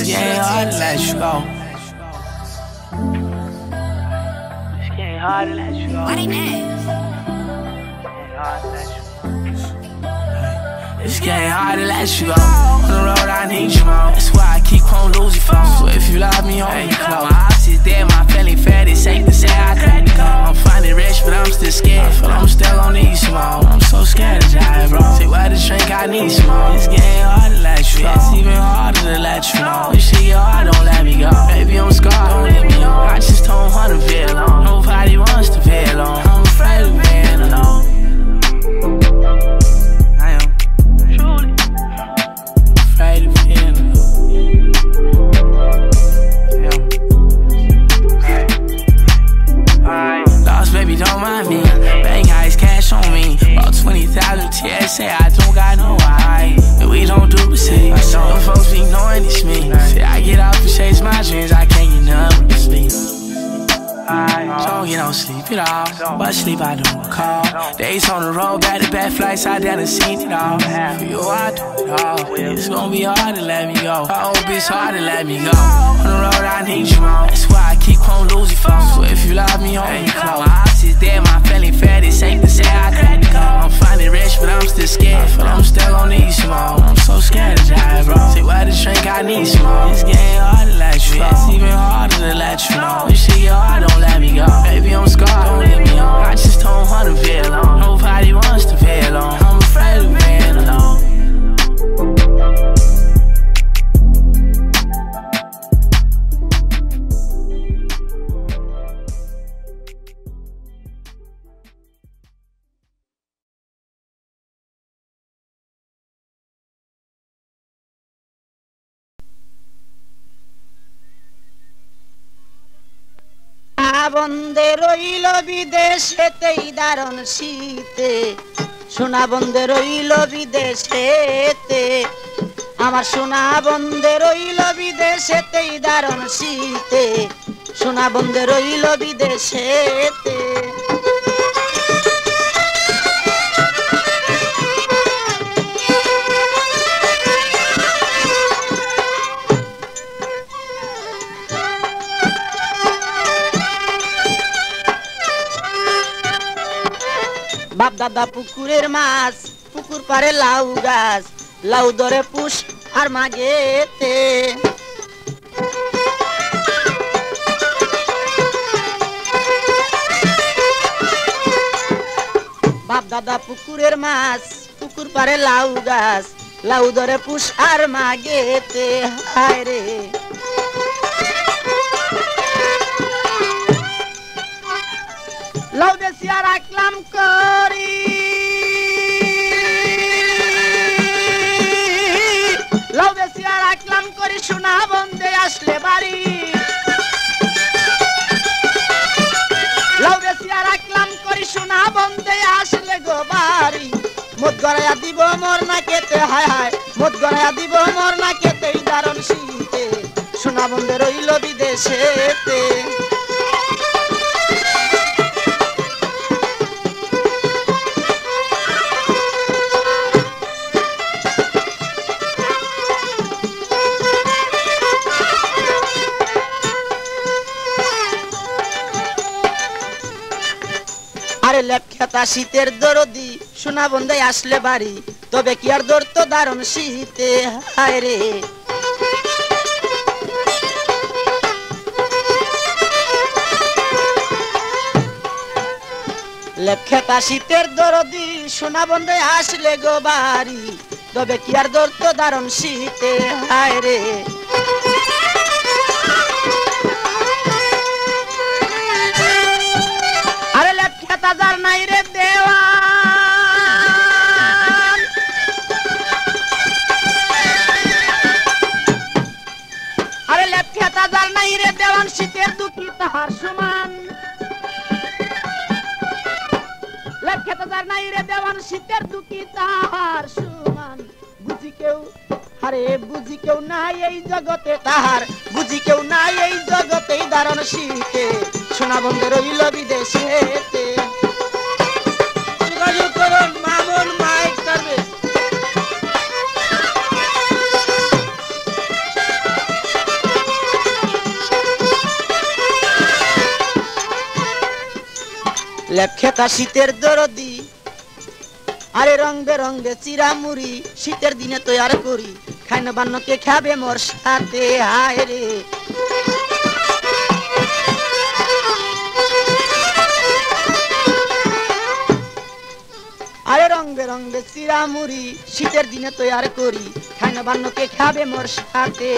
It's getting hard to let you go. It's getting hard to let you go. Why they mad? It's getting hard to let you go. On the road, I need you more. That's why I keep on losing phone. So if you love me, hold me close. My house is dead, my family fed. It's safe to say I cracked the code. I'm finally rich, but I'm still scared. I feel I'm still gon' need some more. I'm so scared to die, bro. Say why the drink, I need some more. It's getting hard to let you go. It's even harder to let you know. This shit get hard, don't let me go. Baby, I'm scarred, don't leave me alone. I just don't wanna be alone. Nobody wants to be alone. I'm afraid of being alone. Baby, don't mind me. Bang ice cash on me. About 20,000 TSA, I don't got no why. And we don't do the same. Some folks be knowing it's me. Say I get up and chase my dreams. I can't get none with sleep. Don't get no sleep at all. But sleep I don't call. Days on the road, back-to-back flights, I done seen it all. For you, I do it all. It's gonna be hard to let me go. I hope it's hard to let me go. On the road, I need you more. That's why I keep on losing phone. So if you love me, hold me close. My house is dead, my family fed. It's safe to say I cracked the code. I'm finally rich, but I'm still scared. I feel I'm still gon' need some more. I'm so scared to die, bro. Say why the drink, I need some more. It's getting hard to let you go. It's even harder to let you know. This shit get hard, don't let me go. Baby, I'm scarred, don't leave me alone. I just don't wanna be alone. Nobody wants to be alone. I'm afraid of being alone. বন্দে রইল বিদেশেতেই দারুণ শীতে সোনা বন্দে রইল বিদেশেতে আমার সোনা বন্দে রইল বিদেশেতেই দারুণ শীতে সোনা বন্দে রইল বিদেশেতে বাপ দাদা পুকুরের মাছ পুকুর পারে লাউ গাছ লাউ ধরে পুষ আর মাগেতে বাপ দাদা পুকুরের মাছ পুকুর পারে লাউ গাছ লাউ ধরে পুষ আর মাগেতে হায় রে লাউ দেশিয়া রাখলাম করি লাউ দেশিয়া রাখলাম করি সোনা বন্দে আসলে বাড়ি লাউ দেশিয়া রাখলাম করি সোনা বন্দে আসলে গো বাড়ি মদ গড়াইয়া দিব মোর না কেতে হায় হায় মদ গড়াইয়া দিব মোর না কেতে দারুণ শীতে সোনা বন্দে রইল বিদেশেতে লেপখেতা শীতের দরদি সোনা বন্দে আসলে বাড়ি তবে কি আর দরতো দারুণ শীতে হায় রে লেপখেতা শীতের দরদি সোনা বন্দে আসলে গো বাড়ি তবে কি আর দরতো দারুণ শীতে হায় রে তাজার নাই রে দেওয়ান আরে লেপখে তাজার নাই রে দেওয়ান শীতের দুঃখী তাহার সমান লেপখে তাজার নাই রে দেওয়ান শীতের দুঃখী তাহার সমান বুঝি কেউ আরে বুঝি কেউ নাই এই জগতে তাহার বুঝি কেউ নাই এই জগতেই দারুণ শীতে সোনা বন্দে রইল বিদেশেতে যোগাযোগ করুন মামুন মাইক সার্ভিস লেপখেতা শীতের দরদি আরে রং বেরঙ্গে চিরা মুড়ি শীতের দিনে তৈয়ার করি খাইন বান্নকে খাবে মোর সাথে হায় রে আরে রং বেরঙ্গে চিরা মুড়ি শীতের দিনে তৈয়ার করি খাইন বান্নকে খাবে মোর সাথে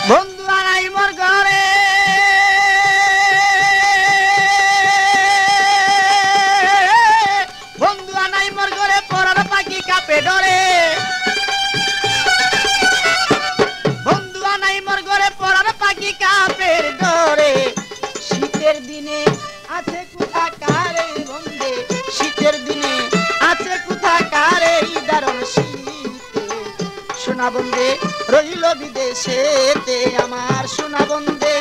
বন্ধু আনাই মোর ঘরে বন্ধু আনাই মোর ঘরে পরার পাখি কাপে ডরে বন্ধু আনাই মোর ঘরে পরার পাখি কাপে ডরে শীতের দিনে আছে কোথা কারে বন্ধে শীতের দিনে আছে কোথা কারে দারুণ শীতে সোনা বন্ধে রইল বিদেশেতে আমার সোনা বন্ধে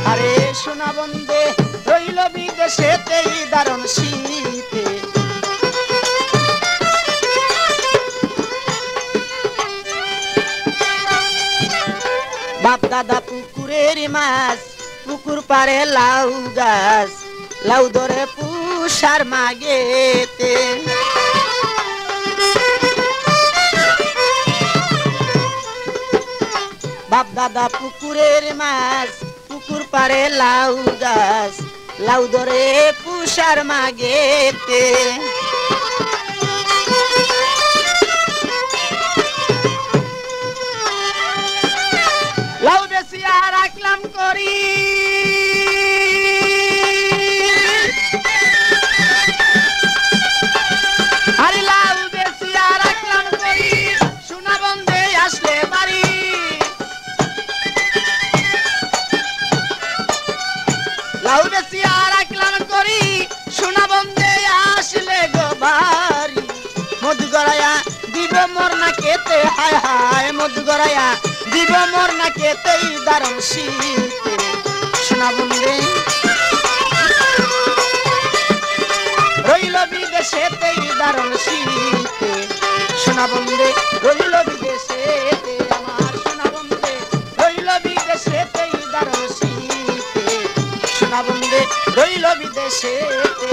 আরে সোনা বন্ধে রইল বিদেশেতে দারুণ শীতে বাপ দাদা পুকুরের মাছ পুকুর পারে লাউ গাছ লাউ ধরে পুষার মাগেতে বাপ দাদা পুকুরের মাছ পুকুর পারে লাউ গাছ লাউ ধরে পুষার মাগেতে লাউ বেশিয়া রাখলাম করি আরে লাউ বেশিয়া রাখলাম করি সোনা বন্ধে আসলে বাড়ি লাউ বেশিয়া রাখলাম করি সোনা বন্ধে আসলে গো বাড়ি মধু গড়াইয়া দিব মোর না কেতে হায় হায় মধু গড়াইয়া দিব মোর না কেতে দারুণ শীতে সোনা বন্ধে রইল বিদেশেতে দারুণ শীতে সোনা বন্ধে রইল বিদেশেতে আমার সোনা বন্ধে রইল বিদেশেতে দারুণ শীতে সোনা বন্ধে রইল বিদেশেতে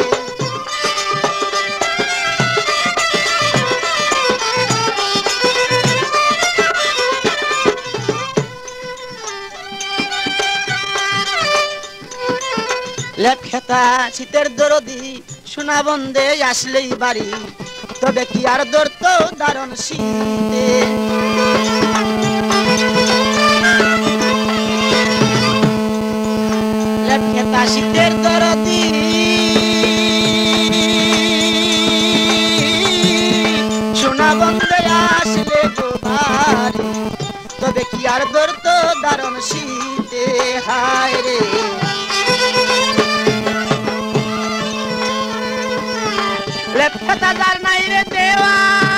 লেপখেতা শীতের দরদি সোনা বন্ধে আসলেই বাড়ি তবে কি আর ধরত দারুণ শীতে লেপখেতা শীতের দরদি সোনা বন্ধে আসলে গো বাড়ি তবে কি আর ধরত দারুণ শীতে হায় রে লেপখেতা যার নাই রে দেওয়ার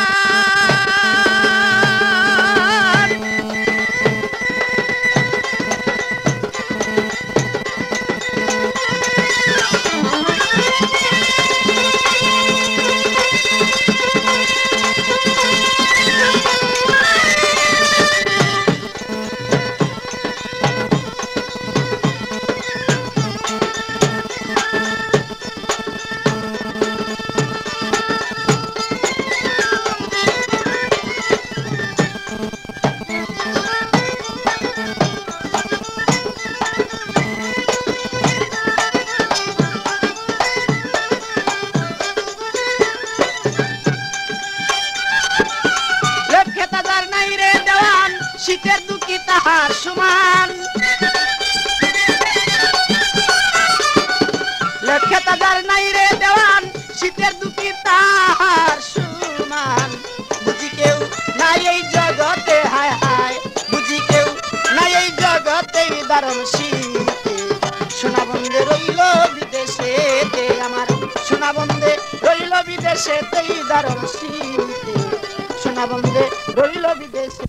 শীতের দুঃখী তাহার সমান লেপখেতা যার নাই রে দেওয়ান শীতের দুঃখী তাহার সমান বুঝি কেউ নাই এই জগতে হায় হায় বুঝি কেউ নাই এই জগতে দারুণ শীতে সোনা বন্ধে রইল বিদেশেতে আমার সোনা বন্ধে রইল বিদেশেতে দারুণ শীতে সোনা বন্ধে রইল বিদেশে